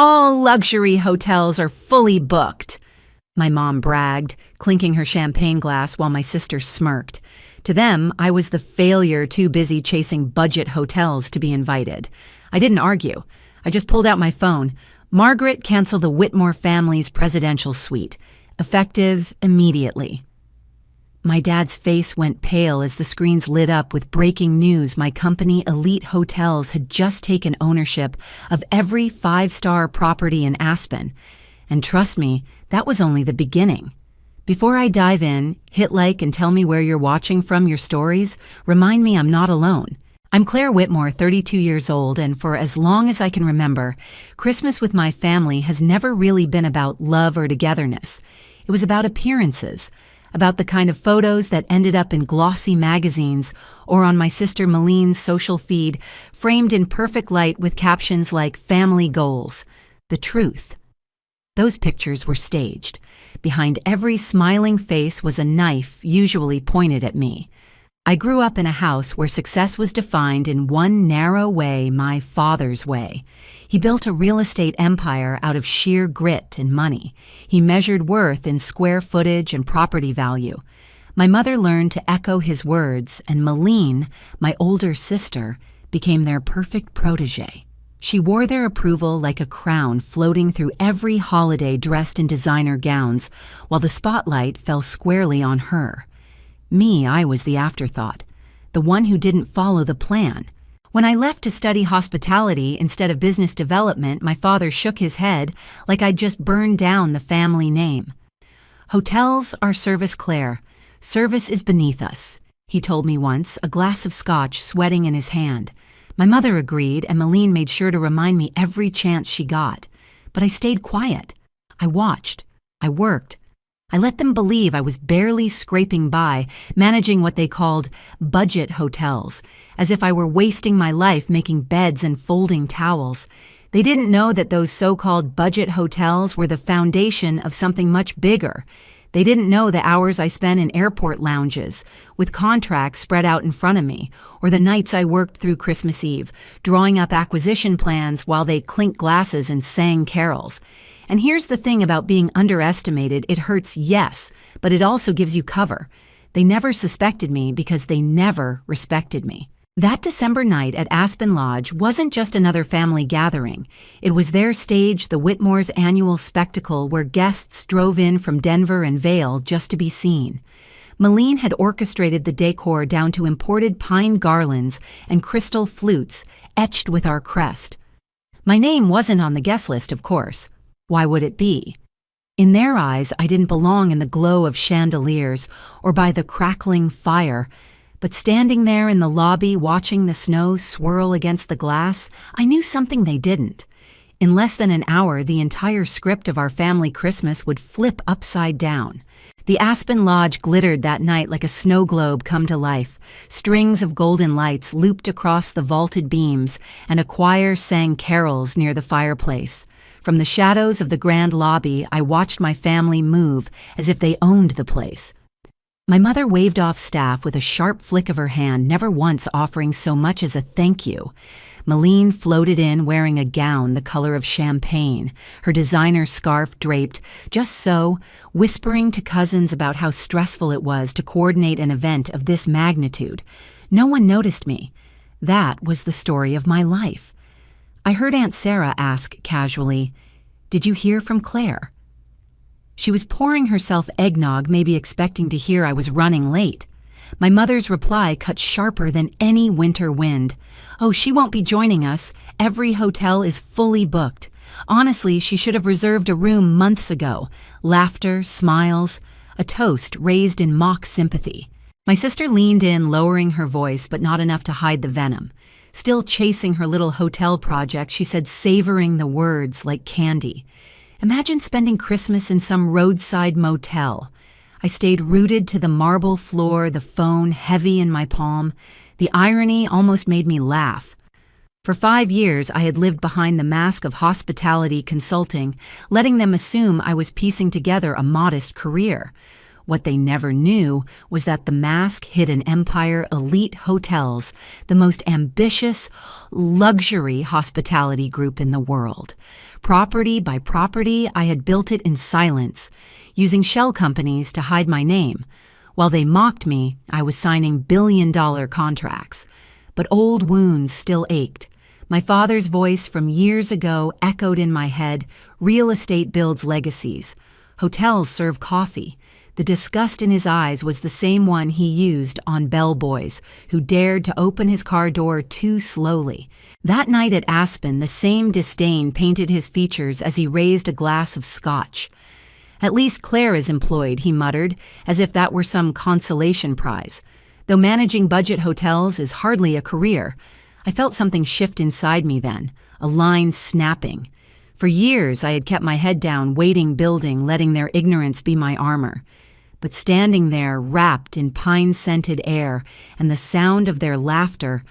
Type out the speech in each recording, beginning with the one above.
All luxury hotels are fully booked," my mom bragged, clinking her champagne glass while my sister smirked. To them, I was the failure too busy chasing budget hotels to be invited. I didn't argue. I just pulled out my phone. "Margaret, cancel the Whitmore family's presidential suite. Effective immediately." My dad's face went pale as the screens lit up with breaking news. My company, Elite Hotels, had just taken ownership of every five-star property in Aspen. And trust me, that was only the beginning. Before I dive in, hit like and tell me where you're watching from your stories. Remind me I'm not alone. I'm Claire Whitmore, 32 years old, and for as long as I can remember, Christmas with my family has never really been about love or togetherness. It was about appearances, about the kind of photos that ended up in glossy magazines or on my sister Maline's social feed, framed in perfect light with captions like "Family Goals." The truth. Those pictures were staged. Behind every smiling face was a knife, usually pointed at me. I grew up in a house where success was defined in one narrow way, my father's way. He built a real estate empire out of sheer grit and money. He measured worth in square footage and property value. My mother learned to echo his words, and Maline, my older sister, became their perfect protege. She wore their approval like a crown, floating through every holiday dressed in designer gowns, while the spotlight fell squarely on her. Me, I was the afterthought, the one who didn't follow the plan. When I left to study hospitality instead of business development, my father shook his head like I'd just burned down the family name. "Hotels are service, Claire. Service is beneath us," he told me once, a glass of scotch sweating in his hand. My mother agreed, and Maline made sure to remind me every chance she got. But I stayed quiet. I watched. I worked. I let them believe I was barely scraping by, managing what they called budget hotels, as if I were wasting my life making beds and folding towels. They didn't know that those so-called budget hotels were the foundation of something much bigger. They didn't know the hours I spent in airport lounges, with contracts spread out in front of me, or the nights I worked through Christmas Eve, drawing up acquisition plans while they clinked glasses and sang carols. And here's the thing about being underestimated: it hurts, yes, but it also gives you cover. They never suspected me because they never respected me. That December night at Aspen Lodge wasn't just another family gathering. It was their stage, the Whitmore's annual spectacle where guests drove in from Denver and Vail just to be seen. Maline had orchestrated the decor down to imported pine garlands and crystal flutes etched with our crest. My name wasn't on the guest list, of course. Why would it be? In their eyes, I didn't belong in the glow of chandeliers or by the crackling fire. But standing there in the lobby watching the snow swirl against the glass, I knew something they didn't. In less than an hour, the entire script of our family Christmas would flip upside down. The Aspen Lodge glittered that night like a snow globe come to life. Strings of golden lights looped across the vaulted beams, and a choir sang carols near the fireplace. From the shadows of the grand lobby, I watched my family move as if they owned the place. My mother waved off staff with a sharp flick of her hand, never once offering so much as a thank you. Maline floated in wearing a gown the color of champagne, her designer scarf draped, just so, whispering to cousins about how stressful it was to coordinate an event of this magnitude. No one noticed me. That was the story of my life. I heard Aunt Sarah ask casually, "Did you hear from Claire?" She was pouring herself eggnog, maybe expecting to hear I was running late. My mother's reply cut sharper than any winter wind. "Oh, she won't be joining us. Every hotel is fully booked. Honestly, she should have reserved a room months ago." Laughter, smiles, a toast raised in mock sympathy. My sister leaned in, lowering her voice, but not enough to hide the venom. Still chasing her little hotel project, she said, savoring the words like candy, "Imagine spending Christmas in some roadside motel." I stayed rooted to the marble floor, the phone heavy in my palm. The irony almost made me laugh. For 5 years, I had lived behind the mask of hospitality consulting, letting them assume I was piecing together a modest career. What they never knew was that the mask hid an empire: Elite Hotels, the most ambitious luxury hospitality group in the world. Property by property, I had built it in silence, using shell companies to hide my name. While they mocked me, I was signing billion-dollar contracts. But old wounds still ached. My father's voice from years ago echoed in my head: real estate builds legacies. Hotels serve coffee. The disgust in his eyes was the same one he used on bellboys who dared to open his car door too slowly. That night at Aspen, the same disdain painted his features as he raised a glass of scotch. "At least Claire is employed," he muttered, as if that were some consolation prize. Though managing budget hotels is hardly a career, I felt something shift inside me then, a line snapping. For years I had kept my head down, waiting, building, letting their ignorance be my armor. But standing there, wrapped in pine-scented air and the sound of their laughter,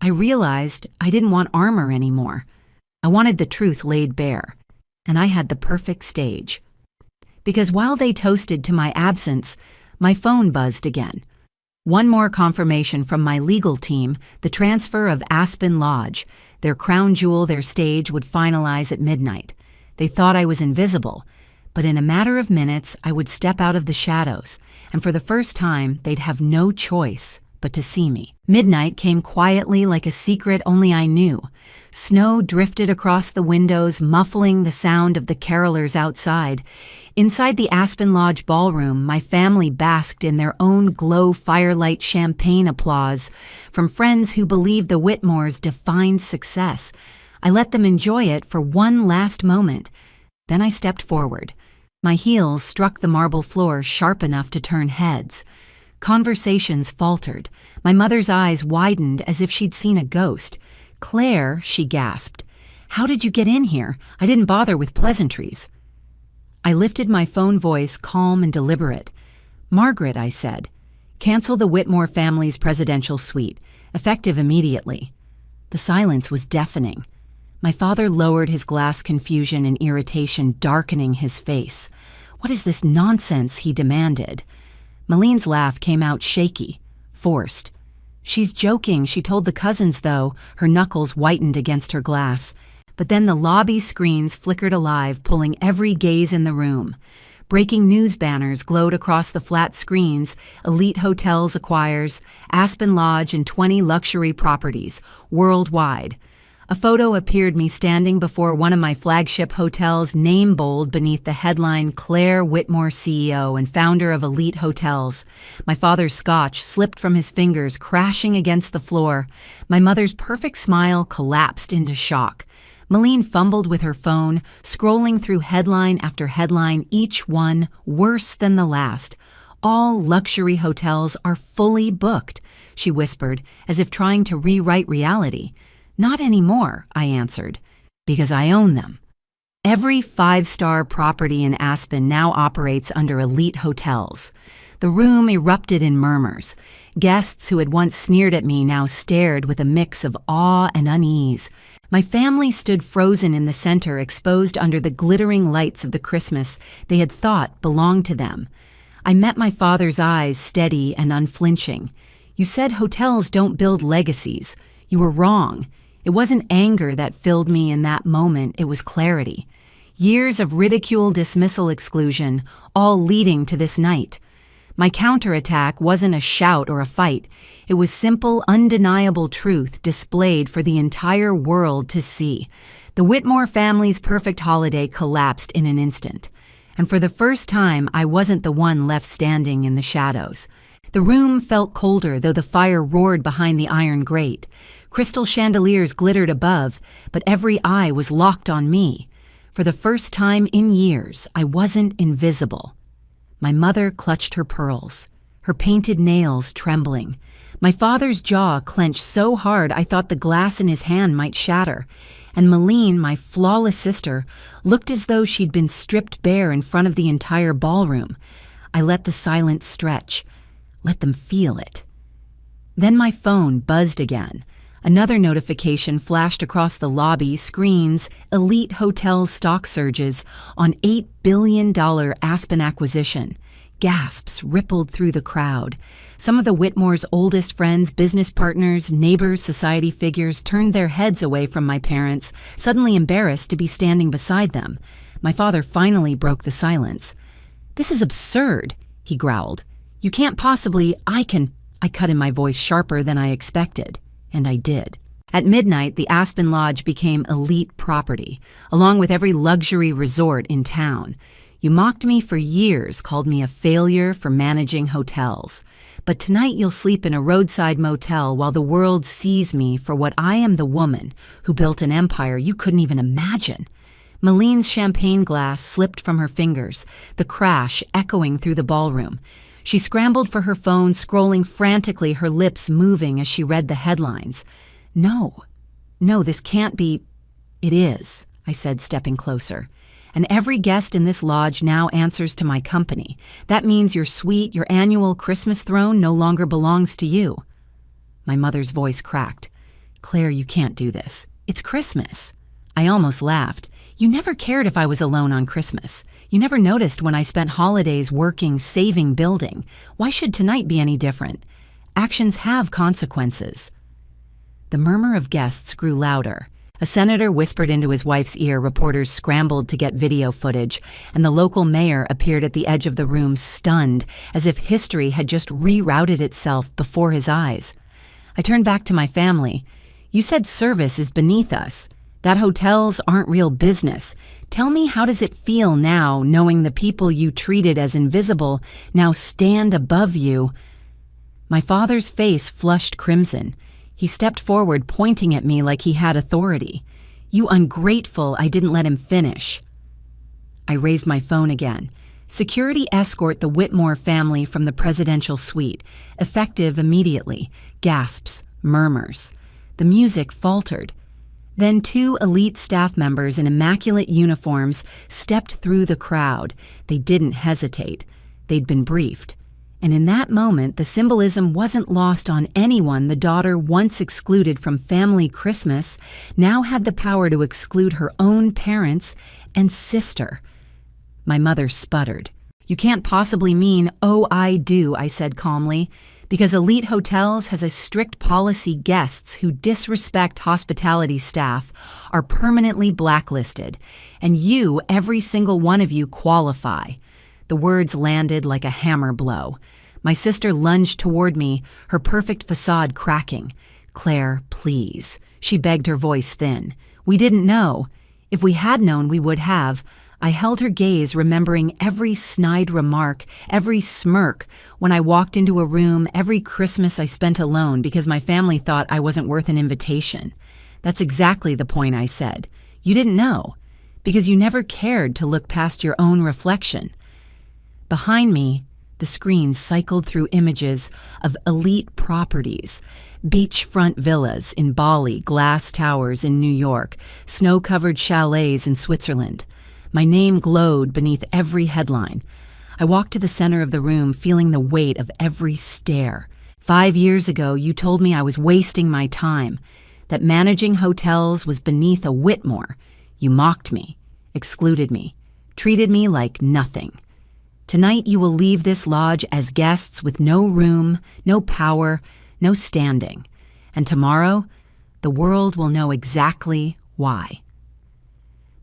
I realized I didn't want armor anymore. I wanted the truth laid bare, and I had the perfect stage. Because while they toasted to my absence, my phone buzzed again. One more confirmation from my legal team: the transfer of Aspen Lodge, their crown jewel, their stage, would finalize at midnight. They thought I was invisible, but in a matter of minutes I would step out of the shadows, and for the first time they'd have no choice but to see me. Midnight came quietly, like a secret only I knew. Snow drifted across the windows, muffling the sound of the carolers outside. Inside the Aspen Lodge ballroom, my family basked in their own glow firelight champagne applause from friends who believed the Whitmores defined success. I let them enjoy it for one last moment. Then I stepped forward. My heels struck the marble floor sharp enough to turn heads. Conversations faltered. My mother's eyes widened as if she'd seen a ghost. "Claire," she gasped, "how did you get in here? I didn't bother with pleasantries." I lifted my phone voice, calm and deliberate. "Margaret," I said, "cancel the Whitmore family's presidential suite, effective immediately." The silence was deafening. My father lowered his glass, confusion and irritation darkening his face. "What is this nonsense?" he demanded. Malene's laugh came out shaky, forced. "She's joking," she told the cousins, though, her knuckles whitened against her glass. But then the lobby screens flickered alive, pulling every gaze in the room. Breaking news banners glowed across the flat screens: Elite Hotels acquires Aspen Lodge and 20 luxury properties, worldwide. A photo appeared me standing before one of my flagship hotels, name bold beneath the headline: Claire Whitmore, CEO and founder of Elite Hotels. My father's scotch slipped from his fingers, crashing against the floor. My mother's perfect smile collapsed into shock. Malene fumbled with her phone, scrolling through headline after headline, each one worse than the last. "All luxury hotels are fully booked," she whispered, as if trying to rewrite reality. "Not anymore," I answered, "because I own them." Every five-star property in Aspen now operates under Elite Hotels. The room erupted in murmurs. Guests who had once sneered at me now stared with a mix of awe and unease. My family stood frozen in the center, exposed under the glittering lights of the Christmas they had thought belonged to them. I met my father's eyes, steady and unflinching. "You said hotels don't build legacies. You were wrong." It wasn't anger that filled me in that moment, it was clarity. Years of ridicule, dismissal, exclusion, all leading to this night. My counterattack wasn't a shout or a fight. It was simple, undeniable truth displayed for the entire world to see. The Whitmore family's perfect holiday collapsed in an instant. And for the first time, I wasn't the one left standing in the shadows. The room felt colder, though the fire roared behind the iron grate. Crystal chandeliers glittered above, but every eye was locked on me. For the first time in years, I wasn't invisible. My mother clutched her pearls, her painted nails trembling. My father's jaw clenched so hard I thought the glass in his hand might shatter. And Malene, my flawless sister, looked as though she'd been stripped bare in front of the entire ballroom. I let the silence stretch. Let them feel it. Then my phone buzzed again. Another notification flashed across the lobby screens: Elite Hotels stock surges on $8 billion Aspen acquisition. Gasps rippled through the crowd. Some of the Whitmore's oldest friends, business partners, neighbors, society figures turned their heads away from my parents, suddenly embarrassed to be standing beside them. My father finally broke the silence. "This is absurd," he growled. "You can't possibly— I cut in my voice sharper than I expected, and I did. At midnight, the Aspen Lodge became elite property, along with every luxury resort in town. You mocked me for years, called me a failure for managing hotels. But tonight you'll sleep in a roadside motel while the world sees me for what I am, the woman who built an empire you couldn't even imagine." Maline's champagne glass slipped from her fingers, the crash echoing through the ballroom. She scrambled for her phone, scrolling frantically, her lips moving as she read the headlines. No, this can't be— "It is," I said, stepping closer. "And every guest in this lodge now answers to my company. That means your suite, your annual Christmas throne no longer belongs to you." My mother's voice cracked. "Claire, you can't do this. It's Christmas." I almost laughed. "You never cared if I was alone on Christmas. You never noticed when I spent holidays working, saving, building. Why should tonight be any different? Actions have consequences." The murmur of guests grew louder. A senator whispered into his wife's ear, reporters scrambled to get video footage, and the local mayor appeared at the edge of the room, stunned, as if history had just rerouted itself before his eyes. I turned back to my family. "You said service is beneath us, that hotels aren't real business. Tell me, how does it feel now, knowing the people you treated as invisible now stand above you?" My father's face flushed crimson. He stepped forward, pointing at me like he had authority. "You ungrateful," I didn't let him finish. I raised my phone again. "Security escort the Whitmore family from the presidential suite. Effective immediately." Gasps, murmurs. The music faltered. Then 2 elite staff members in immaculate uniforms stepped through the crowd. They didn't hesitate. They'd been briefed. And in that moment, the symbolism wasn't lost on anyone. The daughter, once excluded from family Christmas, now had the power to exclude her own parents and sister. My mother sputtered. "You can't possibly mean— "Oh, I do," I said calmly. "Because Elite Hotels has a strict policy. Guests who disrespect hospitality staff are permanently blacklisted. And you, every single one of you, qualify." The words landed like a hammer blow. My sister lunged toward me, her perfect facade cracking. "Claire, please," she begged, her voice thin. "We didn't know. If we had known, we would have." I held her gaze, remembering every snide remark, every smirk when I walked into a room, every Christmas I spent alone because my family thought I wasn't worth an invitation. "That's exactly the point," I said. "You didn't know, because you never cared to look past your own reflection." Behind me, the screen cycled through images of elite properties, beachfront villas in Bali, glass towers in New York, snow-covered chalets in Switzerland. My name glowed beneath every headline. I walked to the center of the room, feeling the weight of every stare. 5 years ago, you told me I was wasting my time, that managing hotels was beneath a Whitmore. You mocked me, excluded me, treated me like nothing. Tonight you will leave this lodge as guests with no room, no power, no standing. And tomorrow, the world will know exactly why.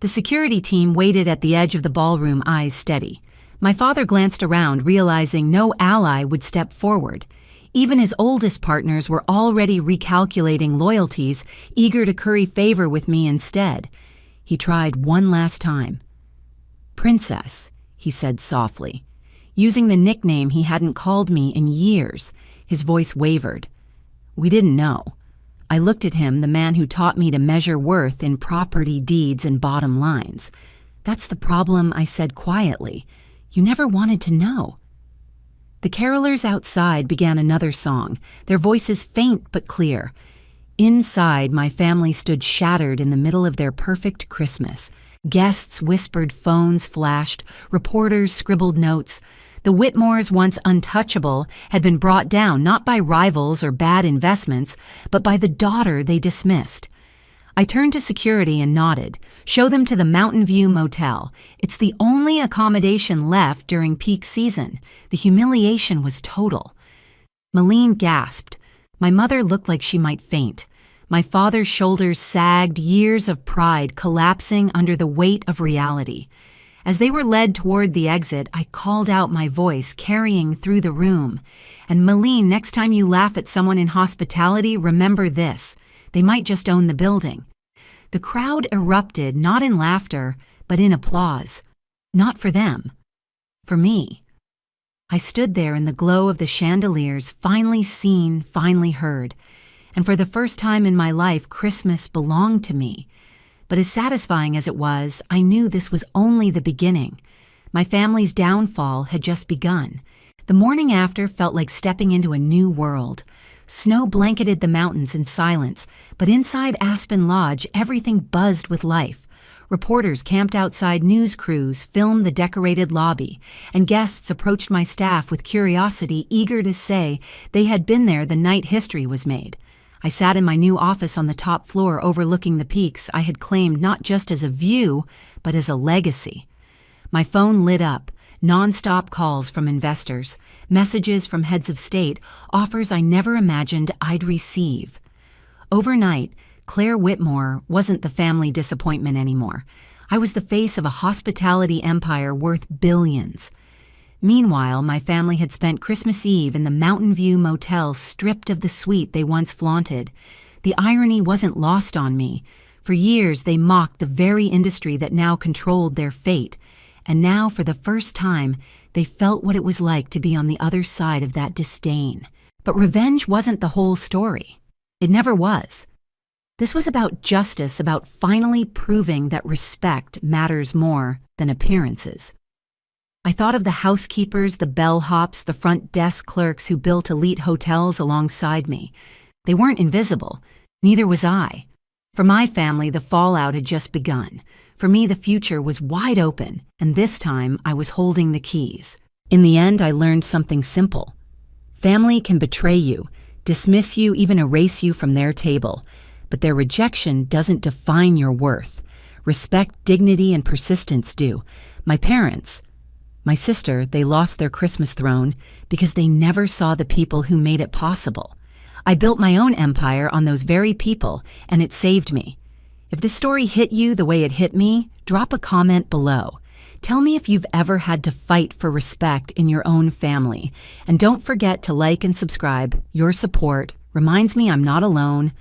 The security team waited at the edge of the ballroom, eyes steady. My father glanced around, realizing no ally would step forward. Even his oldest partners were already recalculating loyalties, eager to curry favor with me instead. He tried one last time. "Princess," he said softly, using the nickname he hadn't called me in years. His voice wavered. We didn't know. I looked at him, the man who taught me to measure worth in property deeds and bottom lines. "That's the problem," I said quietly. "You never wanted to know." The carolers outside began another song, their voices faint but clear. Inside, my family stood shattered in the middle of their perfect Christmas. Guests whispered, phones flashed, reporters scribbled notes. The Whitmores, once untouchable, had been brought down not by rivals or bad investments, but by the daughter they dismissed. I turned to security and nodded. Show them to the Mountain View Motel. It's the only accommodation left during peak season. The humiliation was total. Malene gasped. My mother looked like she might faint. My father's shoulders sagged, years of pride collapsing under the weight of reality. As they were led toward the exit, I called out, my voice carrying through the room. And Malene, next time you laugh at someone in hospitality, remember this. They might just own the building. The crowd erupted, not in laughter, but in applause. Not for them. For me. I stood there in the glow of the chandeliers, finally seen, finally heard. And for the first time in my life, Christmas belonged to me. But as satisfying as it was, I knew this was only the beginning. My family's downfall had just begun. The morning after felt like stepping into a new world. Snow blanketed the mountains in silence, but inside Aspen Lodge, everything buzzed with life. Reporters camped outside news crews, filmed the decorated lobby, and guests approached my staff with curiosity, eager to say they had been there the night history was made. I sat in my new office on the top floor overlooking the peaks I had claimed not just as a view, but as a legacy. My phone lit up, non-stop calls from investors, messages from heads of state, offers I never imagined I'd receive. Overnight, Claire Whitmore wasn't the family disappointment anymore. I was the face of a hospitality empire worth billions. Meanwhile, my family had spent Christmas Eve in the Mountain View Motel, stripped of the suite they once flaunted. The irony wasn't lost on me. For years, they mocked the very industry that now controlled their fate. And now, for the first time, they felt what it was like to be on the other side of that disdain. But revenge wasn't the whole story. It never was. This was about justice, about finally proving that respect matters more than appearances. I thought of the housekeepers, the bellhops, the front desk clerks who built elite hotels alongside me. They weren't invisible. Neither was I. For my family, the fallout had just begun. For me, the future was wide open, and this time I was holding the keys. In the end, I learned something simple. Family can betray you, dismiss you, even erase you from their table. But their rejection doesn't define your worth. Respect, dignity, and persistence do. My parents, my sister, they lost their Christmas throne because they never saw the people who made it possible. I built my own empire on those very people, and it saved me. If this story hit you the way it hit me, drop a comment below. Tell me if you've ever had to fight for respect in your own family. And don't forget to like and subscribe. Your support reminds me I'm not alone.